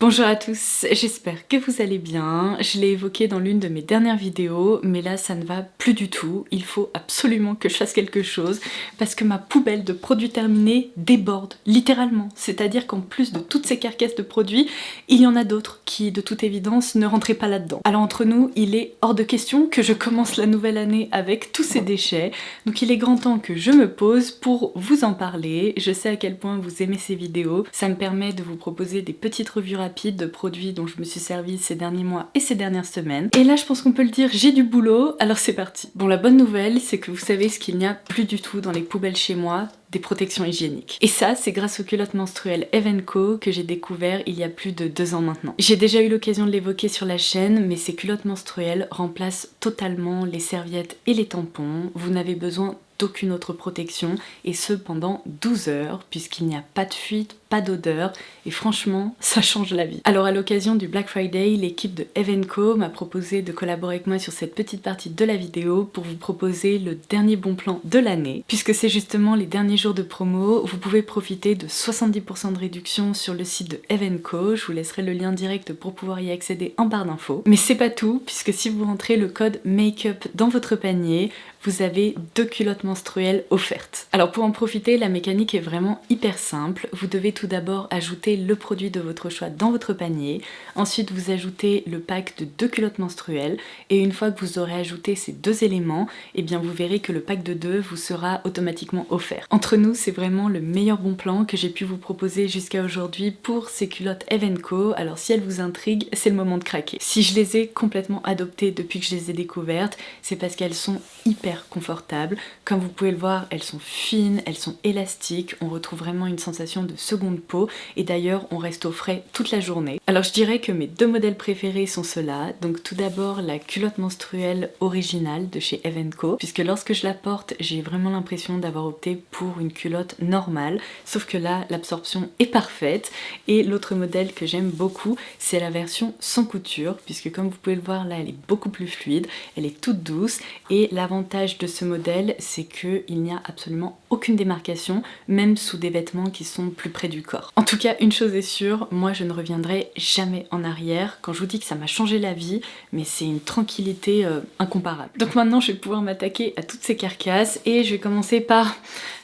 Bonjour à tous, j'espère que vous allez bien. Je l'ai évoqué dans l'une de mes dernières vidéos, mais là ça ne va plus du tout. Il faut absolument que je fasse quelque chose parce que ma poubelle de produits terminés déborde, littéralement. C'est-à-dire qu'en plus de toutes ces carcasses de produits, il y en a d'autres qui, de toute évidence, ne rentraient pas là-dedans. Alors entre nous, il est hors de question que je commence la nouvelle année avec tous ces déchets. Donc il est grand temps que je me pose pour vous en parler. Je sais à quel point vous aimez ces vidéos. Ça me permet de vous proposer des petites revues rapides de produits dont je me suis servi ces derniers mois et ces dernières semaines. Et là je pense qu'on peut le dire, j'ai du boulot, alors c'est parti. Bon, la bonne nouvelle c'est que vous savez ce qu'il n'y a plus du tout dans les poubelles chez moi, des protections hygiéniques. Et ça, c'est grâce aux culottes menstruelles Eve & Co que j'ai découvert il y a plus de 2 ans maintenant. J'ai déjà eu l'occasion de l'évoquer sur la chaîne, mais ces culottes menstruelles remplacent totalement les serviettes et les tampons. Vous n'avez besoin d'aucune autre protection, et ce pendant 12 heures, puisqu'il n'y a pas de fuite, pas d'odeur, et franchement, ça change la vie. Alors à l'occasion du Black Friday, l'équipe de Eve & Co m'a proposé de collaborer avec moi sur cette petite partie de la vidéo pour vous proposer le dernier bon plan de l'année, puisque c'est justement les derniers jours de promo. Vous pouvez profiter de 70% de réduction sur le site de Eve & Co, je vous laisserai le lien direct pour pouvoir y accéder en barre d'infos. Mais c'est pas tout, puisque si vous rentrez le code MAKEUP dans votre panier, vous avez 2 culottes menstruelles offertes. Alors pour en profiter, la mécanique est vraiment hyper simple. Vous devez tout d'abord ajouter le produit de votre choix dans votre panier. Ensuite, vous ajoutez le pack de 2 culottes menstruelles. Et une fois que vous aurez ajouté ces 2 éléments, eh bien vous verrez que le pack de 2 vous sera automatiquement offert. Entre nous, c'est vraiment le meilleur bon plan que j'ai pu vous proposer jusqu'à aujourd'hui pour ces culottes Eve & Co. Alors si elles vous intriguent, c'est le moment de craquer. Si je les ai complètement adoptées depuis que je les ai découvertes, c'est parce qu'elles sont hyper confortables. Comme vous pouvez le voir, elles sont fines, elles sont élastiques, on retrouve vraiment une sensation de seconde peau, et d'ailleurs on reste au frais toute la journée. Alors je dirais que mes 2 modèles préférés sont ceux-là. Donc tout d'abord la culotte menstruelle originale de chez Eve & Co, puisque lorsque je la porte, j'ai vraiment l'impression d'avoir opté pour une culotte normale, sauf que là l'absorption est parfaite. Et l'autre modèle que j'aime beaucoup, c'est la version sans couture, puisque comme vous pouvez le voir là, elle est beaucoup plus fluide, elle est toute douce, et l'avantage de ce modèle, c'est qu'il n'y a absolument aucune démarcation, même sous des vêtements qui sont plus près du corps. En tout cas, une chose est sûre, moi je ne reviendrai jamais en arrière. Quand je vous dis que ça m'a changé la vie, mais c'est une tranquillité incomparable. Donc maintenant, je vais pouvoir m'attaquer à toutes ces carcasses, et je vais commencer par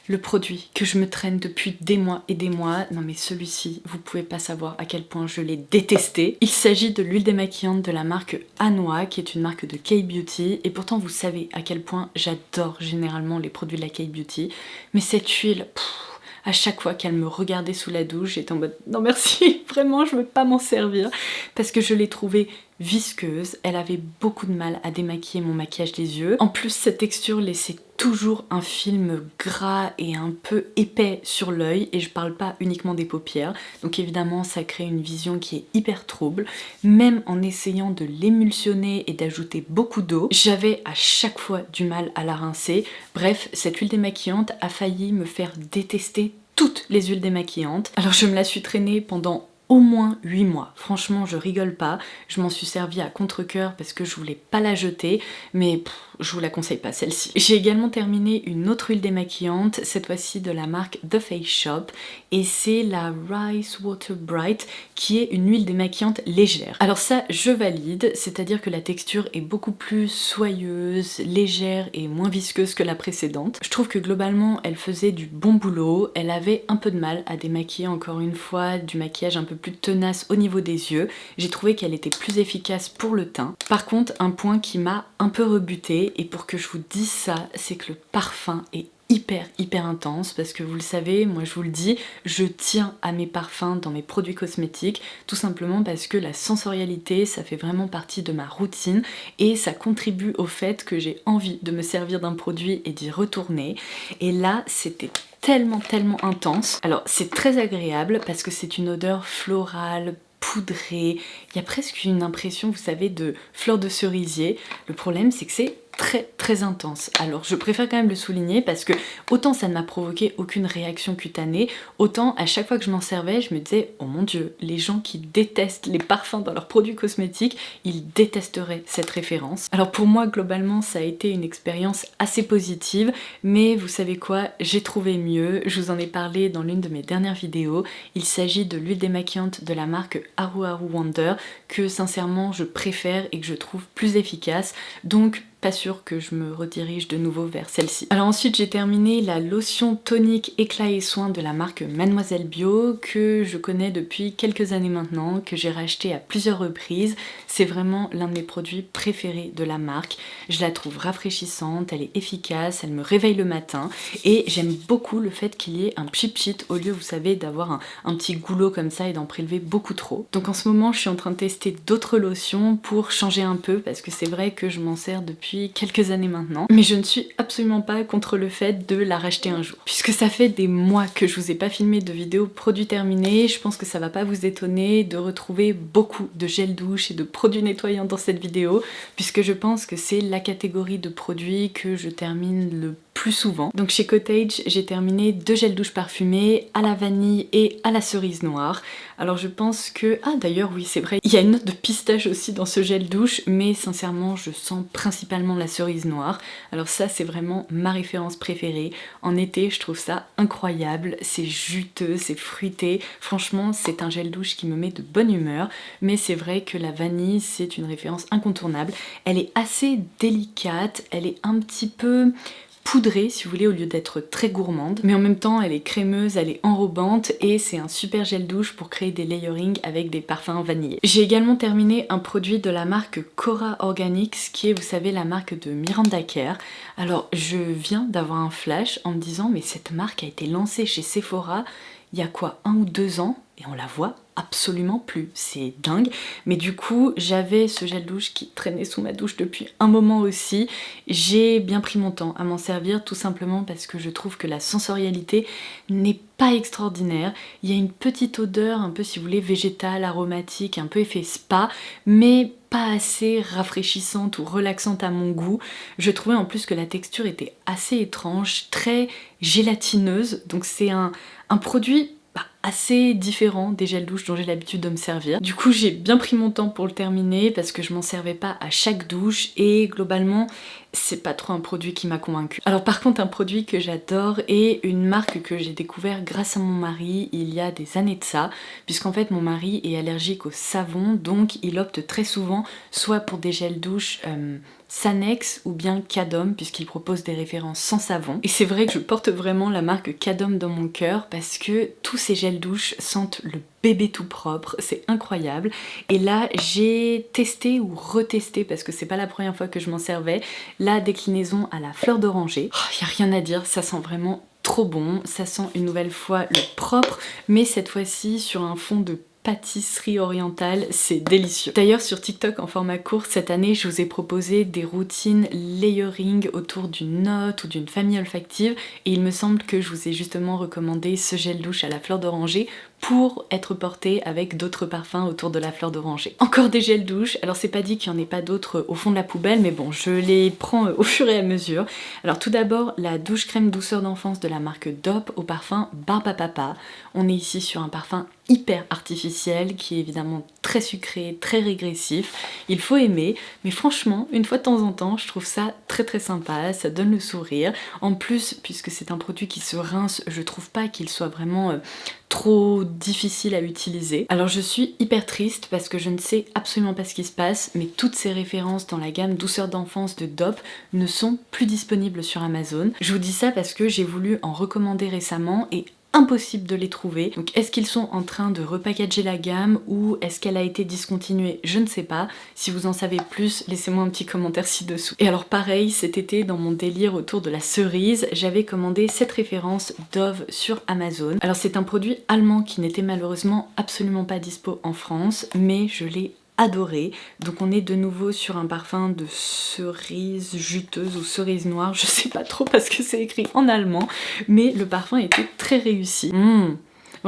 le produit que je me traîne depuis des mois et des mois. Non mais celui-ci, vous pouvez pas savoir à quel point je l'ai détesté. Il s'agit de l'huile démaquillante de la marque Anua, qui est une marque de K-Beauty, et pourtant vous savez à quel point j'adore généralement les produits de la K-Beauty, mais cette huile, à chaque fois qu'elle me regardait sous la douche, j'étais en mode non merci, vraiment je veux pas m'en servir, parce que je l'ai trouvée visqueuse, elle avait beaucoup de mal à démaquiller mon maquillage des yeux. En plus, cette texture laissait toujours un film gras et un peu épais sur l'œil, et je parle pas uniquement des paupières, donc évidemment ça crée une vision qui est hyper trouble. Même en essayant de l'émulsionner et d'ajouter beaucoup d'eau, j'avais à chaque fois du mal à la rincer. Bref, cette huile démaquillante a failli me faire détester toutes les huiles démaquillantes. Alors je me la suis traînée pendant au moins 8 mois. Franchement, je rigole pas. Je m'en suis servi à contre-cœur parce que je voulais pas la jeter, mais je vous la conseille pas celle-ci. J'ai également terminé une autre huile démaquillante, cette fois-ci de la marque The Face Shop, et c'est la Rice Water Bright, qui est une huile démaquillante légère. Alors ça, je valide, c'est-à-dire que la texture est beaucoup plus soyeuse, légère et moins visqueuse que la précédente. Je trouve que globalement, elle faisait du bon boulot. Elle avait un peu de mal à démaquiller, encore une fois, du maquillage un peu plus tenace au niveau des yeux. J'ai trouvé qu'elle était plus efficace pour le teint. Par contre, un point qui m'a un peu rebutée, et pour que je vous dise ça, c'est que le parfum est hyper intense, parce que vous le savez, moi je vous le dis, je tiens à mes parfums dans mes produits cosmétiques, tout simplement parce que la sensorialité, ça fait vraiment partie de ma routine, et ça contribue au fait que j'ai envie de me servir d'un produit et d'y retourner. Et là, c'était tellement intense. Alors c'est très agréable parce que c'est une odeur florale, poudrée, il y a presque une impression, vous savez, de fleurs de cerisier. Le problème, c'est que c'est très intense. Alors je préfère quand même le souligner parce que autant ça ne m'a provoqué aucune réaction cutanée, autant à chaque fois que je m'en servais, je me disais oh mon dieu, les gens qui détestent les parfums dans leurs produits cosmétiques, ils détesteraient cette référence. Alors pour moi globalement ça a été une expérience assez positive, mais vous savez quoi, j'ai trouvé mieux, je vous en ai parlé dans l'une de mes dernières vidéos. Il s'agit de l'huile démaquillante de la marque Haru Haru Wonder que sincèrement je préfère et que je trouve plus efficace, donc pas sûr que je me redirige de nouveau vers celle-ci. Alors ensuite j'ai terminé la lotion tonique éclat et soin de la marque Mademoiselle Bio que je connais depuis quelques années maintenant, que j'ai racheté à plusieurs reprises. C'est vraiment l'un de mes produits préférés de la marque. Je la trouve rafraîchissante, elle est efficace, elle me réveille le matin et j'aime beaucoup le fait qu'il y ait un pchit au lieu, vous savez, d'avoir un petit goulot comme ça et d'en prélever beaucoup trop. Donc en ce moment je suis en train de tester d'autres lotions pour changer un peu parce que c'est vrai que je m'en sers depuis quelques années maintenant, mais je ne suis absolument pas contre le fait de la racheter un jour. Puisque ça fait des mois que je vous ai pas filmé de vidéo produits terminés, je pense que ça va pas vous étonner de retrouver beaucoup de gel douche et de produits nettoyants dans cette vidéo, puisque je pense que c'est la catégorie de produits que je termine le plus souvent. Donc chez Cottage, j'ai terminé 2 gels douche parfumés à la vanille et à la cerise noire. Alors je pense que... Ah d'ailleurs oui c'est vrai, il y a une note de pistache aussi dans ce gel douche, mais sincèrement je sens principalement la cerise noire. Alors ça c'est vraiment ma référence préférée. En été je trouve ça incroyable, c'est juteux, c'est fruité. Franchement c'est un gel douche qui me met de bonne humeur, mais c'est vrai que la vanille c'est une référence incontournable. Elle est assez délicate, elle est un petit peu poudrée si vous voulez au lieu d'être très gourmande, mais en même temps elle est crémeuse, elle est enrobante et c'est un super gel douche pour créer des layering avec des parfums vanillés. J'ai également terminé un produit de la marque Cora Organics qui est, vous savez, la marque de Miranda Kerr. Alors je viens d'avoir un flash en me disant mais cette marque a été lancée chez Sephora il y a quoi, 1 ou 2 ans et on la voit absolument plus, c'est dingue. Mais du coup j'avais ce gel douche qui traînait sous ma douche depuis un moment aussi. J'ai bien pris mon temps à m'en servir tout simplement parce que je trouve que la sensorialité n'est pas extraordinaire. Il y a une petite odeur un peu, si vous voulez, végétale, aromatique, un peu effet spa, mais pas assez rafraîchissante ou relaxante à mon goût. Je trouvais en plus que la texture était assez étrange, très gélatineuse, donc c'est un produit assez différent des gels douche dont j'ai l'habitude de me servir. Du coup j'ai bien pris mon temps pour le terminer parce que je m'en servais pas à chaque douche et globalement c'est pas trop un produit qui m'a convaincue. Alors par contre un produit que j'adore et une marque que j'ai découvert grâce à mon mari il y a des années de ça, puisqu'en fait mon mari est allergique au savon, donc il opte très souvent soit pour des gels douche Sanex ou bien Cadom puisqu'il propose des références sans savon. Et c'est vrai que je porte vraiment la marque Cadom dans mon cœur parce que tous ces gels douche sentent le bébé tout propre, c'est incroyable. Et là j'ai testé ou retesté parce que c'est pas la première fois que je m'en servais, la déclinaison à la fleur d'oranger. Y a rien à dire, ça sent vraiment trop bon, ça sent une nouvelle fois le propre, mais cette fois-ci sur un fond de pâtisserie orientale, c'est délicieux. D'ailleurs sur TikTok en format court cette année je vous ai proposé des routines layering autour d'une note ou d'une famille olfactive et il me semble que je vous ai justement recommandé ce gel douche à la fleur d'oranger pour être porté avec d'autres parfums autour de la fleur d'oranger. Encore des gels douche, alors c'est pas dit qu'il n'y en ait pas d'autres au fond de la poubelle mais bon je les prends au fur et à mesure. Alors tout d'abord la douche crème douceur d'enfance de la marque Dop au parfum Barbe à Papa. On est ici sur un parfum hyper artificiel qui est évidemment très sucré, très régressif. Il faut aimer, mais franchement une fois de temps en temps je trouve ça très sympa, ça donne le sourire. En plus puisque c'est un produit qui se rince, je trouve pas qu'il soit vraiment trop difficile à utiliser. Alors je suis hyper triste parce que je ne sais absolument pas ce qui se passe, mais toutes ces références dans la gamme douceur d'enfance de Dop ne sont plus disponibles sur Amazon. Je vous dis ça parce que j'ai voulu en recommander récemment et impossible de les trouver. Donc est-ce qu'ils sont en train de repackager la gamme ou est-ce qu'elle a été discontinuée? Je ne sais pas. Si vous en savez plus, laissez-moi un petit commentaire ci-dessous. Et alors pareil, cet été dans mon délire autour de la cerise, j'avais commandé cette référence Dove sur Amazon. Alors c'est un produit allemand qui n'était malheureusement absolument pas dispo en France, mais je l'ai adoré. Donc on est de nouveau sur un parfum de cerise juteuse ou cerise noire, je sais pas trop parce que c'est écrit en allemand, mais le parfum était très réussi.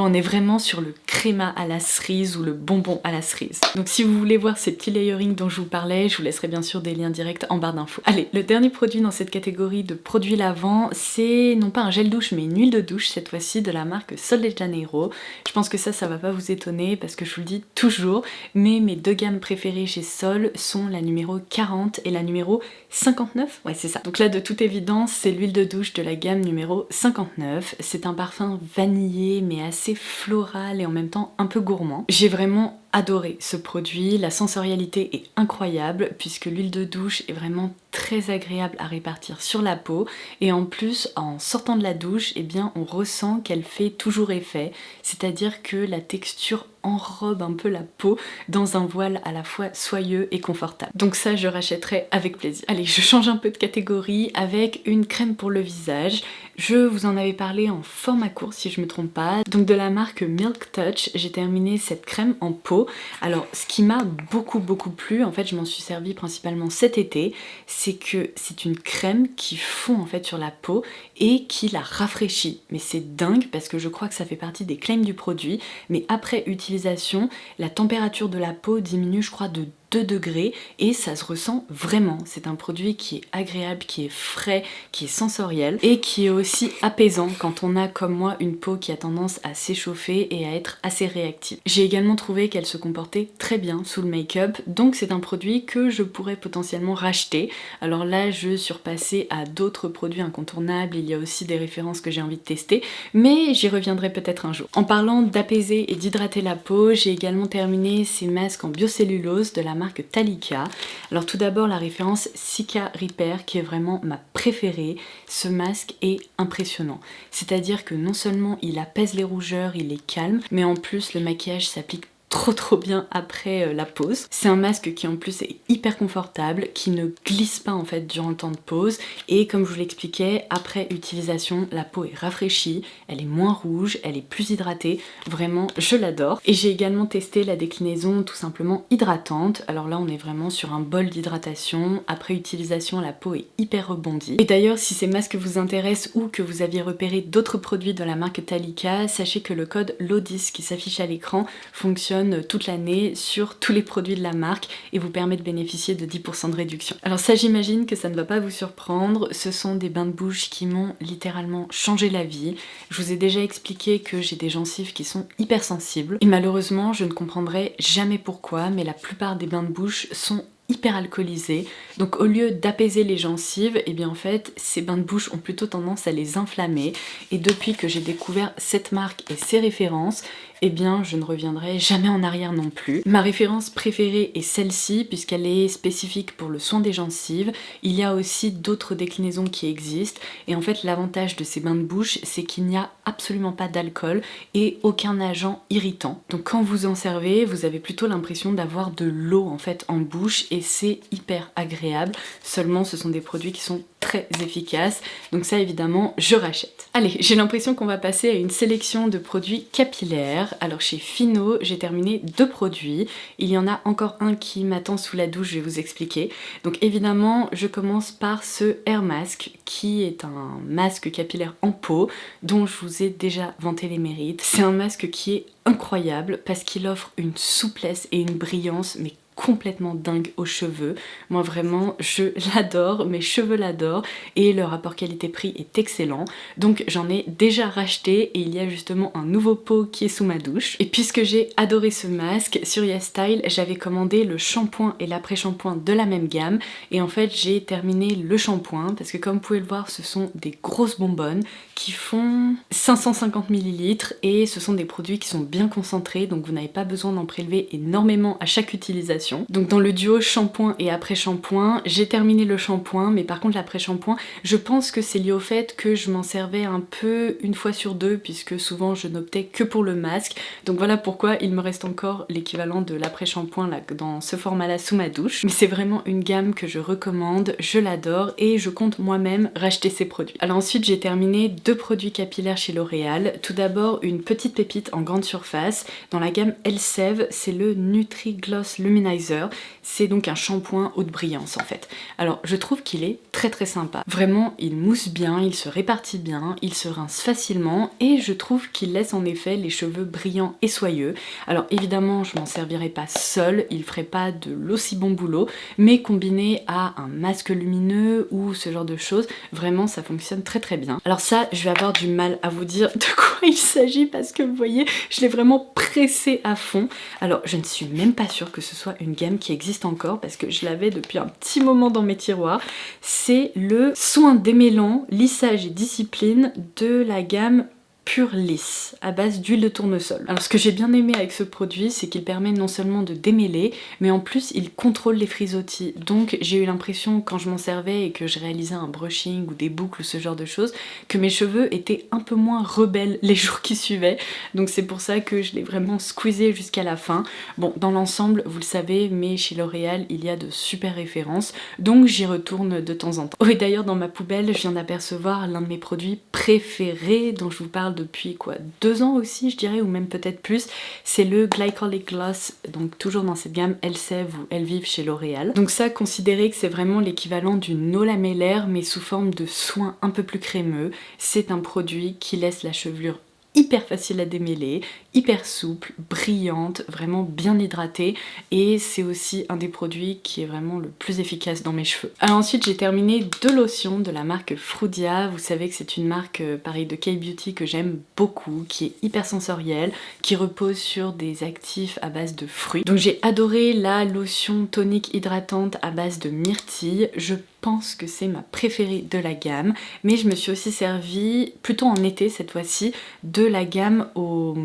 On est vraiment sur le créma à la cerise ou le bonbon à la cerise. Donc si vous voulez voir ces petits layering dont je vous parlais, je vous laisserai bien sûr des liens directs en barre d'infos. Allez, le dernier produit dans cette catégorie de produits lavants, c'est non pas un gel douche mais une huile de douche, cette fois-ci de la marque Sol de Janeiro. Je pense que ça va pas vous étonner parce que je vous le dis toujours, mais mes deux gammes préférées chez Sol sont la numéro 40 et la numéro 59. Ouais, c'est ça. Donc là, de toute évidence, c'est l'huile de douche de la gamme numéro 59. C'est un parfum vanillé mais assez floral et en même temps un peu gourmand. J'ai vraiment adoré ce produit, la sensorialité est incroyable puisque l'huile de douche est vraiment très agréable à répartir sur la peau et en plus en sortant de la douche, eh bien on ressent qu'elle fait toujours effet, c'est-à-dire que la texture enrobe un peu la peau dans un voile à la fois soyeux et confortable. Donc ça je rachèterai avec plaisir. Allez, je change un peu de catégorie avec une crème pour le visage. Je vous en avais parlé en format court si je me trompe pas. Donc de la marque Milk Touch, j'ai terminé cette crème en peau. Alors ce qui m'a beaucoup plu, en fait je m'en suis servi principalement cet été, c'est que c'est une crème qui fond en fait sur la peau et qui la rafraîchit. Mais c'est dingue parce que je crois que ça fait partie des claims du produit, mais après utilisation, la température de la peau diminue je crois de 2 degrés et ça se ressent vraiment. C'est un produit qui est agréable, qui est frais, qui est sensoriel et qui est aussi apaisant quand on a comme moi une peau qui a tendance à s'échauffer et à être assez réactive. J'ai également trouvé qu'elle se comportait très bien sous le make-up, donc c'est un produit que je pourrais potentiellement racheter. Alors là je suis repassée à d'autres produits incontournables, il y a aussi des références que j'ai envie de tester, mais j'y reviendrai peut-être un jour. En parlant d'apaiser et d'hydrater la peau, j'ai également terminé ces masques en biocellulose de la marque Talika. Alors tout d'abord la référence Cica Repair qui est vraiment ma préférée. Ce masque est impressionnant. C'est-à-dire que non seulement il apaise les rougeurs, il les calme, mais en plus le maquillage s'applique trop bien après la pose. C'est un masque qui en plus est hyper confortable, qui ne glisse pas en fait durant le temps de pose et comme je vous l'expliquais, après utilisation la peau est rafraîchie, elle est moins rouge, elle est plus hydratée, vraiment je l'adore. Et j'ai également testé la déclinaison tout simplement hydratante. Alors là on est vraiment sur un bol d'hydratation, après utilisation la peau est hyper rebondie. Et d'ailleurs si ces masques vous intéressent ou que vous aviez repéré d'autres produits de la marque Talika, sachez que le code LODIS qui s'affiche à l'écran fonctionne toute l'année sur tous les produits de la marque et vous permet de bénéficier de 10% de réduction. Alors ça j'imagine que ça ne va pas vous surprendre, ce sont des bains de bouche qui m'ont littéralement changé la vie. Je vous ai déjà expliqué que j'ai des gencives qui sont hypersensibles et malheureusement je ne comprendrai jamais pourquoi, mais la plupart des bains de bouche sont hyper alcoolisés, donc au lieu d'apaiser les gencives, et bien en fait ces bains de bouche ont plutôt tendance à les inflammer et depuis que j'ai découvert cette marque et ses références, eh bien je ne reviendrai jamais en arrière non plus. Ma référence préférée est celle-ci puisqu'elle est spécifique pour le soin des gencives. Il y a aussi d'autres déclinaisons qui existent et en fait l'avantage de ces bains de bouche c'est qu'il n'y a absolument pas d'alcool et aucun agent irritant. Donc quand vous en servez, vous avez plutôt l'impression d'avoir de l'eau en fait en bouche et c'est hyper agréable. Seulement ce sont des produits qui sont très efficaces, donc ça évidemment je rachète. Allez, j'ai l'impression qu'on va passer à une sélection de produits capillaires. Alors chez Fino, j'ai terminé 2 produits. Il y en a encore un qui m'attend sous la douche, je vais vous expliquer. Donc évidemment, je commence par ce Air Mask qui est un masque capillaire en peau dont je vous ai déjà vanté les mérites. C'est un masque qui est incroyable parce qu'il offre une souplesse et une brillance mais complètement dingue aux cheveux. Moi vraiment je l'adore, mes cheveux l'adorent et le rapport qualité-prix est excellent. Donc j'en ai déjà racheté et il y a justement un nouveau pot qui est sous ma douche. Et puisque j'ai adoré ce masque, sur YesStyle j'avais commandé le shampoing et l'après-shampoing de la même gamme et en fait j'ai terminé le shampoing parce que comme vous pouvez le voir ce sont des grosses bonbonnes qui font 550 ml et ce sont des produits qui sont bien concentrés donc vous n'avez pas besoin d'en prélever énormément à chaque utilisation. Donc dans le duo shampoing et après-shampoing, j'ai terminé le shampoing, mais par contre l'après-shampoing, je pense que c'est lié au fait que je m'en servais un peu une fois sur deux, puisque souvent je n'optais que pour le masque. Donc voilà pourquoi il me reste encore l'équivalent de l'après-shampoing là, dans ce format-là sous ma douche. Mais c'est vraiment une gamme que je recommande, je l'adore et je compte moi-même racheter ces produits. Alors ensuite j'ai terminé 2 produits capillaires chez L'Oréal. Tout d'abord une petite pépite en grande surface. Dans la gamme Elseve, c'est le Nutri Gloss Luminizer Moisturizer. C'est donc un shampoing haute brillance en fait. Alors je trouve qu'il est très très sympa. Vraiment, il mousse bien, il se répartit bien, il se rince facilement et je trouve qu'il laisse en effet les cheveux brillants et soyeux. Alors évidemment, je m'en servirai pas seule, il ferait pas de l'aussi bon boulot, mais combiné à un masque lumineux ou ce genre de choses, vraiment ça fonctionne très très bien. Alors ça, je vais avoir du mal à vous dire de quoi il s'agit parce que vous voyez, je l'ai vraiment pressé à fond. Alors je ne suis même pas sûre que ce soit une gamme qui existe encore parce que je l'avais depuis un petit moment dans mes tiroirs. C'est le soin démêlant, lissage et discipline de la gamme Pure Lisse à base d'huile de tournesol. Alors ce que j'ai bien aimé avec ce produit, c'est qu'il permet non seulement de démêler, mais en plus il contrôle les frisottis. Donc j'ai eu l'impression quand je m'en servais et que je réalisais un brushing ou des boucles ou ce genre de choses, que mes cheveux étaient un peu moins rebelles les jours qui suivaient. Donc c'est pour ça que je l'ai vraiment squeezé jusqu'à la fin. Bon, dans l'ensemble, vous le savez, mais chez L'Oréal, il y a de super références, donc j'y retourne de temps en temps. Oh, et d'ailleurs dans ma poubelle, je viens d'apercevoir l'un de mes produits préférés dont je vous parle depuis quoi 2 ans aussi je dirais, ou même peut-être plus, c'est le Glycolic Gloss, donc toujours dans cette gamme Elseve ou Elvive chez L'Oréal. Donc ça, considérez que c'est vraiment l'équivalent d'une eau lamellaire mais sous forme de soin un peu plus crémeux. C'est un produit qui laisse la chevelure hyper facile à démêler, hyper souple, brillante, vraiment bien hydratée, et c'est aussi un des produits qui est vraiment le plus efficace dans mes cheveux. Alors ensuite j'ai terminé 2 lotions de la marque Frudia. Vous savez que c'est une marque pareil de K-Beauty que j'aime beaucoup, qui est hyper sensorielle, qui repose sur des actifs à base de fruits. Donc j'ai adoré la lotion tonique hydratante à base de myrtille. Je pense que c'est ma préférée de la gamme, mais je me suis aussi servi, plutôt en été cette fois-ci, de la gamme au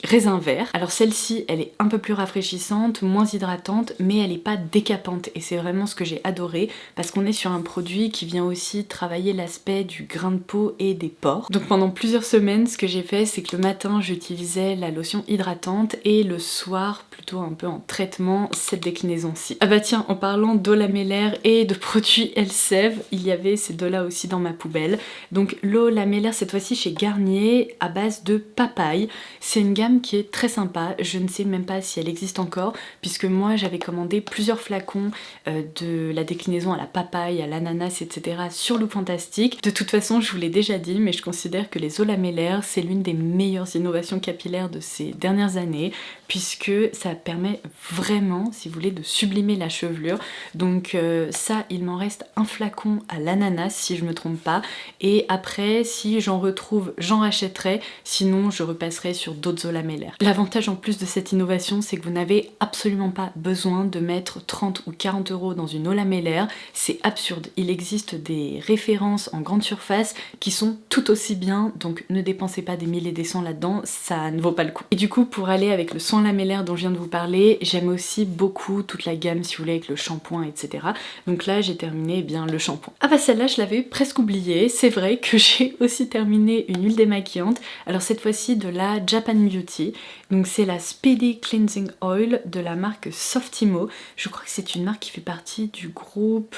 raisin vert. Alors celle-ci, elle est un peu plus rafraîchissante, moins hydratante, mais elle n'est pas décapante et c'est vraiment ce que j'ai adoré parce qu'on est sur un produit qui vient aussi travailler l'aspect du grain de peau et des pores. Donc pendant plusieurs semaines, ce que j'ai fait, c'est que le matin, j'utilisais la lotion hydratante et le soir, plutôt un peu en traitement, cette déclinaison-ci. Ah bah tiens, en parlant d'eau lamellaire et de produits Elseve, il y avait ces deux-là aussi dans ma poubelle. Donc l'eau lamellaire cette fois-ci chez Garnier à base de papaye. C'est une gamme qui est très sympa, je ne sais même pas si elle existe encore puisque moi j'avais commandé plusieurs flacons de la déclinaison à la papaye, à l'ananas, etc. sur Look Fantastic. De toute façon je vous l'ai déjà dit, mais je considère que les eaux lamellaires c'est l'une des meilleures innovations capillaires de ces dernières années puisque ça permet vraiment, si vous voulez, de sublimer la chevelure. Donc ça, il m'en reste un flacon à l'ananas si je me trompe pas, et après si j'en retrouve j'en rachèterai, sinon je repasserai sur d'autres eaux lamellaires. L'avantage en plus de cette innovation, c'est que vous n'avez absolument pas besoin de mettre 30 ou 40 € dans une eau lamellaire, c'est absurde. Il existe des références en grande surface qui sont tout aussi bien, donc ne dépensez pas des 1000 et des 100 là-dedans, ça ne vaut pas le coup. Et du coup, pour aller avec le soin lamellaire dont je viens de vous parler, j'aime aussi beaucoup toute la gamme si vous voulez avec le shampoing, etc. Donc là, j'ai terminé bien le shampoing. Ah bah celle-là, je l'avais presque oubliée. C'est vrai que j'ai aussi terminé une huile démaquillante. Alors cette fois-ci de la Japan Beauty. Donc c'est la Speedy Cleansing Oil de la marque Softimo. Je crois que c'est une marque qui fait partie du groupe...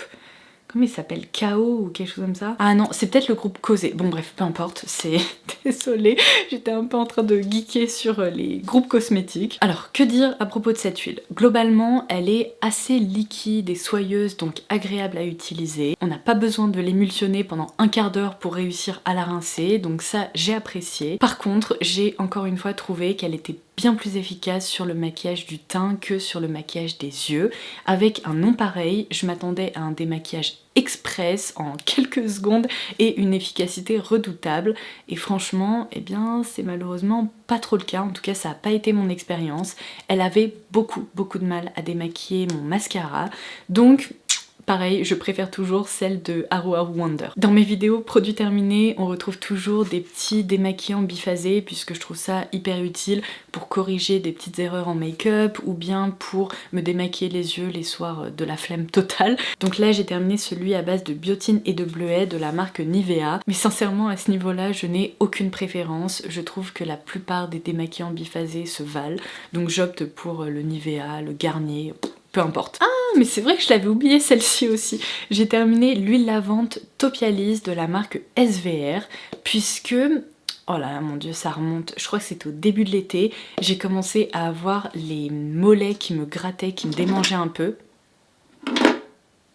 Comment il s'appelle? KO ou quelque chose comme ça? Ah non, c'est peut-être le groupe Causé. Bon bref, peu importe, c'est... Désolée, j'étais un peu en train de geeker sur les groupes cosmétiques. Alors, que dire à propos de cette huile? Globalement, elle est assez liquide et soyeuse, donc agréable à utiliser. On n'a pas besoin de l'émulsionner pendant un quart d'heure pour réussir à la rincer, donc ça, j'ai apprécié. Par contre, j'ai encore une fois trouvé qu'elle était bien plus efficace sur le maquillage du teint que sur le maquillage des yeux. Avec un non pareil, je m'attendais à un démaquillage express en quelques secondes et une efficacité redoutable, et franchement, eh bien c'est malheureusement pas trop le cas, en tout cas ça n'a pas été mon expérience. Elle avait beaucoup de mal à démaquiller mon mascara, donc pareil, je préfère toujours celle de Haru Haru Wonder. Dans mes vidéos produits terminés, on retrouve toujours des petits démaquillants biphasés puisque je trouve ça hyper utile pour corriger des petites erreurs en make-up ou bien pour me démaquiller les yeux les soirs de la flemme totale. Donc là j'ai terminé celui à base de biotine et de bleuet de la marque Nivea. Mais sincèrement à ce niveau-là je n'ai aucune préférence. Je trouve que la plupart des démaquillants biphasés se valent. Donc j'opte pour le Nivea, le Garnier, peu importe. Ah mais c'est vrai que je l'avais oublié celle-ci aussi. J'ai terminé l'huile lavante Topialis de la marque SVR puisque Oh là là, mon dieu, ça remonte. Je crois que c'était au début de l'été. J'ai commencé à avoir les mollets qui me grattaient, qui me démangeaient un peu.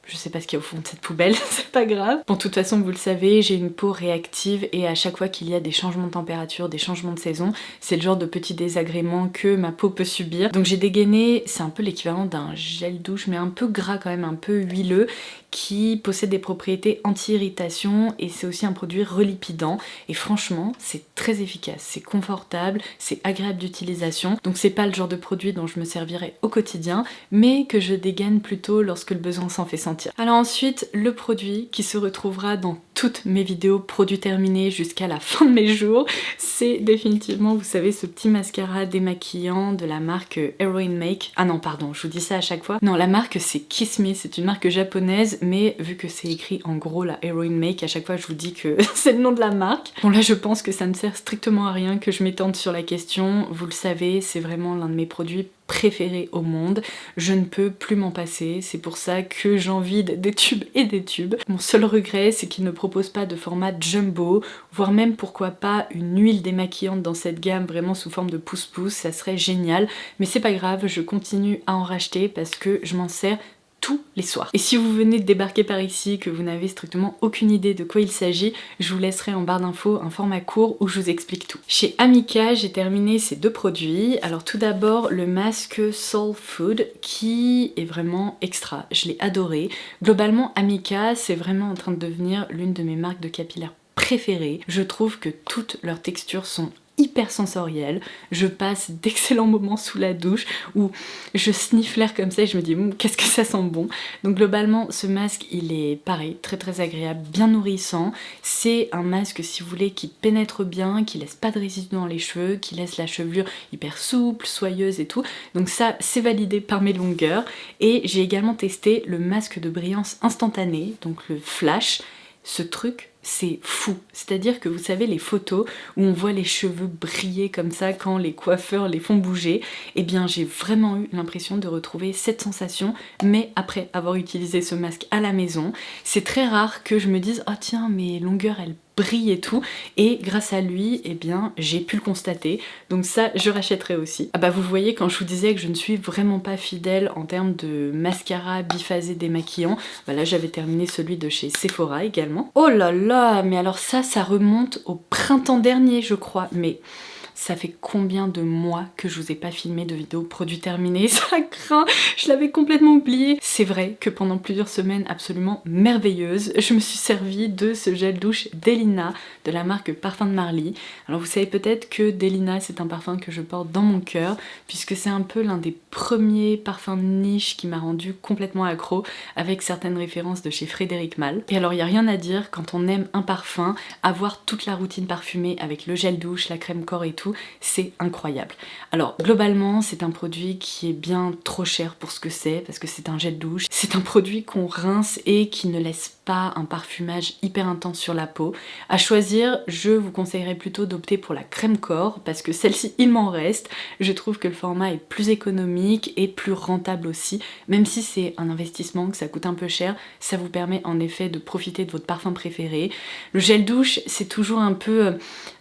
Je sais pas ce qu'il y a au fond de cette poubelle, c'est pas grave. Bon, de toute façon, vous le savez, j'ai une peau réactive et à chaque fois qu'il y a des changements de température, des changements de saison, c'est le genre de petits désagréments que ma peau peut subir. Donc j'ai dégainé, c'est un peu l'équivalent d'un gel douche, mais un peu gras quand même, un peu huileux, qui possède des propriétés anti-irritation et c'est aussi un produit relipidant. Et franchement, c'est très efficace, c'est confortable, c'est agréable d'utilisation. Donc c'est pas le genre de produit dont je me servirai au quotidien, mais que je dégaine plutôt lorsque le besoin s'en fait sentir. Alors ensuite, le produit qui se retrouvera dans toutes mes vidéos produits terminés jusqu'à la fin de mes jours, c'est définitivement, vous savez, ce petit mascara démaquillant de la marque Heroin Make. Ah non, pardon, je vous dis ça à chaque fois. Non, la marque c'est Kiss Me, c'est une marque japonaise, mais vu que c'est écrit en gros la Heroin Make, à chaque fois je vous dis que c'est le nom de la marque. Bon là, je pense que ça ne sert strictement à rien que je m'étende sur la question. Vous le savez, c'est vraiment l'un de mes produits préféré au monde, je ne peux plus m'en passer, c'est pour ça que j'en vide des tubes et des tubes. Mon seul regret, c'est qu'il ne propose pas de format jumbo, voire même pourquoi pas une huile démaquillante dans cette gamme vraiment sous forme de pouce-pouce, ça serait génial, mais c'est pas grave, je continue à en racheter parce que je m'en sers tous les soirs. Et si vous venez de débarquer par ici, que vous n'avez strictement aucune idée de quoi il s'agit, je vous laisserai en barre d'infos un format court où je vous explique tout. Chez Amika, j'ai terminé ces deux produits. Alors tout d'abord, le masque Soul Food qui est vraiment extra, je l'ai adoré. Globalement, Amika, c'est vraiment en train de devenir l'une de mes marques de capillaires préférées. Je trouve que toutes leurs textures sont hyper sensorielle, je passe d'excellents moments sous la douche où je sniffe l'air comme ça et je me dis qu'est-ce que ça sent bon. Donc globalement ce masque il est pareil, très agréable, bien nourrissant. C'est un masque si vous voulez qui pénètre bien, qui laisse pas de résidus dans les cheveux, qui laisse la chevelure hyper souple, soyeuse et tout. Donc ça c'est validé par mes longueurs. Et j'ai également testé le masque de brillance instantanée, donc le Flash. Ce truc c'est fou, c'est-à-dire que vous savez les photos où on voit les cheveux briller comme ça quand les coiffeurs les font bouger, eh bien j'ai vraiment eu l'impression de retrouver cette sensation, mais après avoir utilisé ce masque à la maison. C'est très rare que je me dise oh tiens mes longueurs elles brille et tout, et grâce à lui, eh bien, j'ai pu le constater, donc ça, je rachèterai aussi. Ah bah vous voyez, quand je vous disais que je ne suis vraiment pas fidèle en termes de mascara biphasé démaquillant, bah là j'avais terminé celui de chez Sephora également. Oh là là, mais alors ça remonte au printemps dernier je crois, mais ça fait combien de mois que je vous ai pas filmé de vidéo produit terminé, ça craint, je l'avais complètement oublié. C'est vrai que pendant plusieurs semaines absolument merveilleuses, je me suis servi de ce gel douche Delina de la marque Parfum de Marly. Alors vous savez peut-être que Delina c'est un parfum que je porte dans mon cœur, puisque c'est un peu l'un des premiers parfums de niche qui m'a rendu complètement accro, avec certaines références de chez Frédéric Malle. Et alors il n'y a rien à dire, quand on aime un parfum, avoir toute la routine parfumée avec le gel douche, la crème corps et tout, c'est incroyable. Alors globalement c'est un produit qui est bien trop cher pour ce que c'est, parce que c'est un gel douche, c'est un produit qu'on rince et qui ne laisse pas un parfumage hyper intense sur la peau. À choisir, je vous conseillerais plutôt d'opter pour la crème corps, parce que celle-ci il m'en reste, je trouve que le format est plus économique et plus rentable aussi, même si c'est un investissement, que ça coûte un peu cher, ça vous permet en effet de profiter de votre parfum préféré. Le gel douche c'est toujours un peu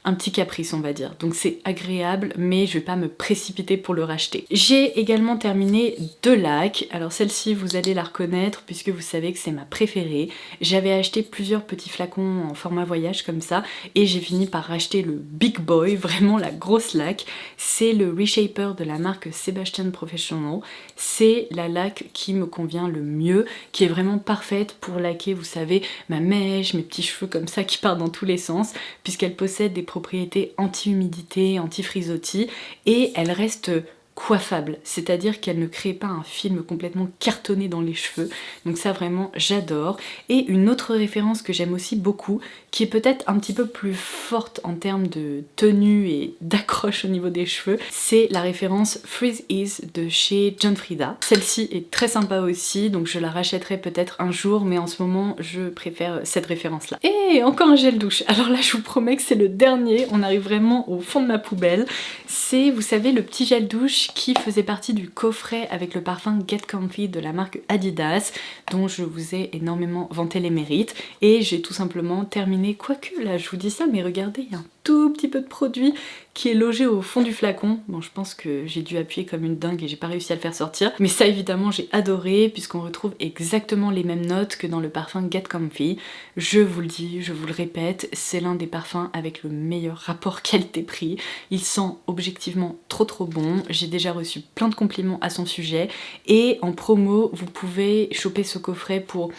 un petit caprice on va dire, donc c'est agréable mais je vais pas me précipiter pour le racheter. J'ai également terminé deux lacs, alors celle-ci vous allez la reconnaître puisque vous savez que c'est ma préférée. J'avais acheté plusieurs petits flacons en format voyage comme ça et j'ai fini par racheter le Big Boy, vraiment la grosse laque. C'est le Reshaper de la marque Sebastian Professional. C'est la laque qui me convient le mieux, qui est vraiment parfaite pour laquer, vous savez, ma mèche, mes petits cheveux comme ça qui partent dans tous les sens, puisqu'elle possède des propriétés anti-humidité, anti-frisottis et elle reste coiffable, c'est-à-dire qu'elle ne crée pas un film complètement cartonné dans les cheveux, donc ça vraiment j'adore. Et une autre référence que j'aime aussi beaucoup, qui est peut-être un petit peu plus forte en termes de tenue et d'accroche au niveau des cheveux, c'est la référence Freeze Ease de chez John Frieda. Celle-ci est très sympa aussi, donc je la rachèterai peut-être un jour, mais en ce moment je préfère cette référence là. Et encore un gel douche, alors là je vous promets que c'est le dernier, on arrive vraiment au fond de ma poubelle. C'est, vous savez, le petit gel douche fiche qui faisait partie du coffret avec le parfum Get Comfy de la marque Adidas, dont je vous ai énormément vanté les mérites. Et j'ai tout simplement terminé, quoique là je vous dis ça, mais regardez, il y a un tout petit peu de produit qui est logé au fond du flacon. Bon, je pense que j'ai dû appuyer comme une dingue et j'ai pas réussi à le faire sortir. Mais ça, évidemment, j'ai adoré puisqu'on retrouve exactement les mêmes notes que dans le parfum Get Comfy. Je vous le dis, je vous le répète, c'est l'un des parfums avec le meilleur rapport qualité-prix. Il sent objectivement trop bon. J'ai déjà reçu plein de compliments à son sujet. Et en promo, vous pouvez choper ce coffret pour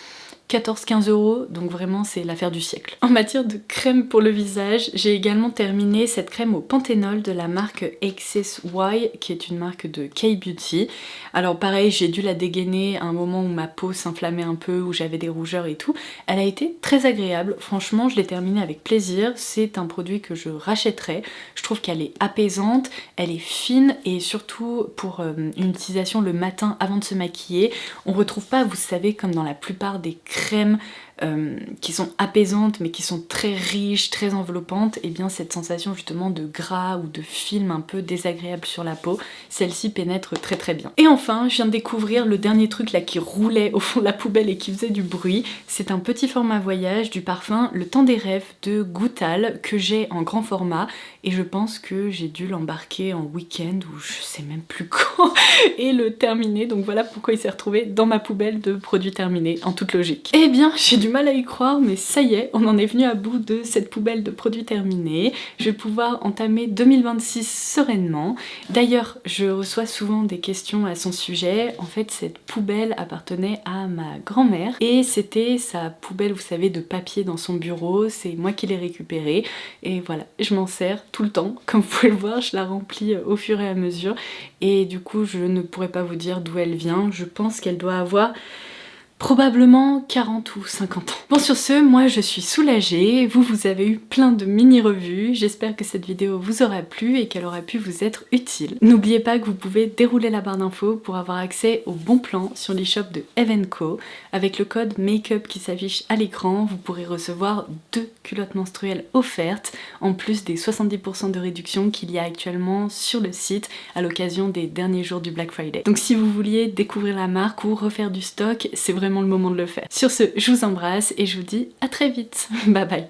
14-15 €, donc vraiment c'est l'affaire du siècle. En matière de crème pour le visage, j'ai également terminé cette crème au panthénol de la marque Excess Y, qui est une marque de K-Beauty. Alors pareil, j'ai dû la dégainer à un moment où ma peau s'inflammait un peu, où j'avais des rougeurs et tout. Elle a été très agréable, franchement je l'ai terminée avec plaisir. C'est un produit que je rachèterai. Je trouve qu'elle est apaisante, elle est fine et surtout pour une utilisation le matin avant de se maquiller, on retrouve pas, vous savez, comme dans la plupart des crèmes qui sont apaisantes mais qui sont très riches, très enveloppantes, et bien cette sensation justement de gras ou de film un peu désagréable sur la peau, celle-ci pénètre très bien. Et enfin, je viens de découvrir le dernier truc là qui roulait au fond de la poubelle et qui faisait du bruit. C'est un petit format voyage du parfum Le Temps des Rêves de Goutal que j'ai en grand format et je pense que j'ai dû l'embarquer en week-end ou je sais même plus quand et le terminer, donc voilà pourquoi il s'est retrouvé dans ma poubelle de produits terminés en toute logique. Eh bien, j'ai du mal à y croire, mais ça y est, on en est venu à bout de cette poubelle de produits terminés. Je vais pouvoir entamer 2026 sereinement. D'ailleurs, je reçois souvent des questions à son sujet. En fait, cette poubelle appartenait à ma grand-mère et c'était sa poubelle, vous savez, de papier dans son bureau. C'est moi qui l'ai récupérée et voilà, je m'en sers tout le temps. Comme vous pouvez le voir, je la remplis au fur et à mesure et du coup, je ne pourrais pas vous dire d'où elle vient. Je pense qu'elle doit avoir probablement 40 ou 50 ans. Bon, sur ce, moi je suis soulagée, vous avez eu plein de mini-revues, j'espère que cette vidéo vous aura plu et qu'elle aura pu vous être utile. N'oubliez pas que vous pouvez dérouler la barre d'infos pour avoir accès au bon plan sur l'e-shop de Eve & Co. Avec le code MAKEUP qui s'affiche à l'écran, vous pourrez recevoir 2 culottes menstruelles offertes, en plus des 70% de réduction qu'il y a actuellement sur le site à l'occasion des derniers jours du Black Friday. Donc si vous vouliez découvrir la marque ou refaire du stock, c'est vraiment le moment de le faire. Sur ce, je vous embrasse et je vous dis à très vite. Bye bye.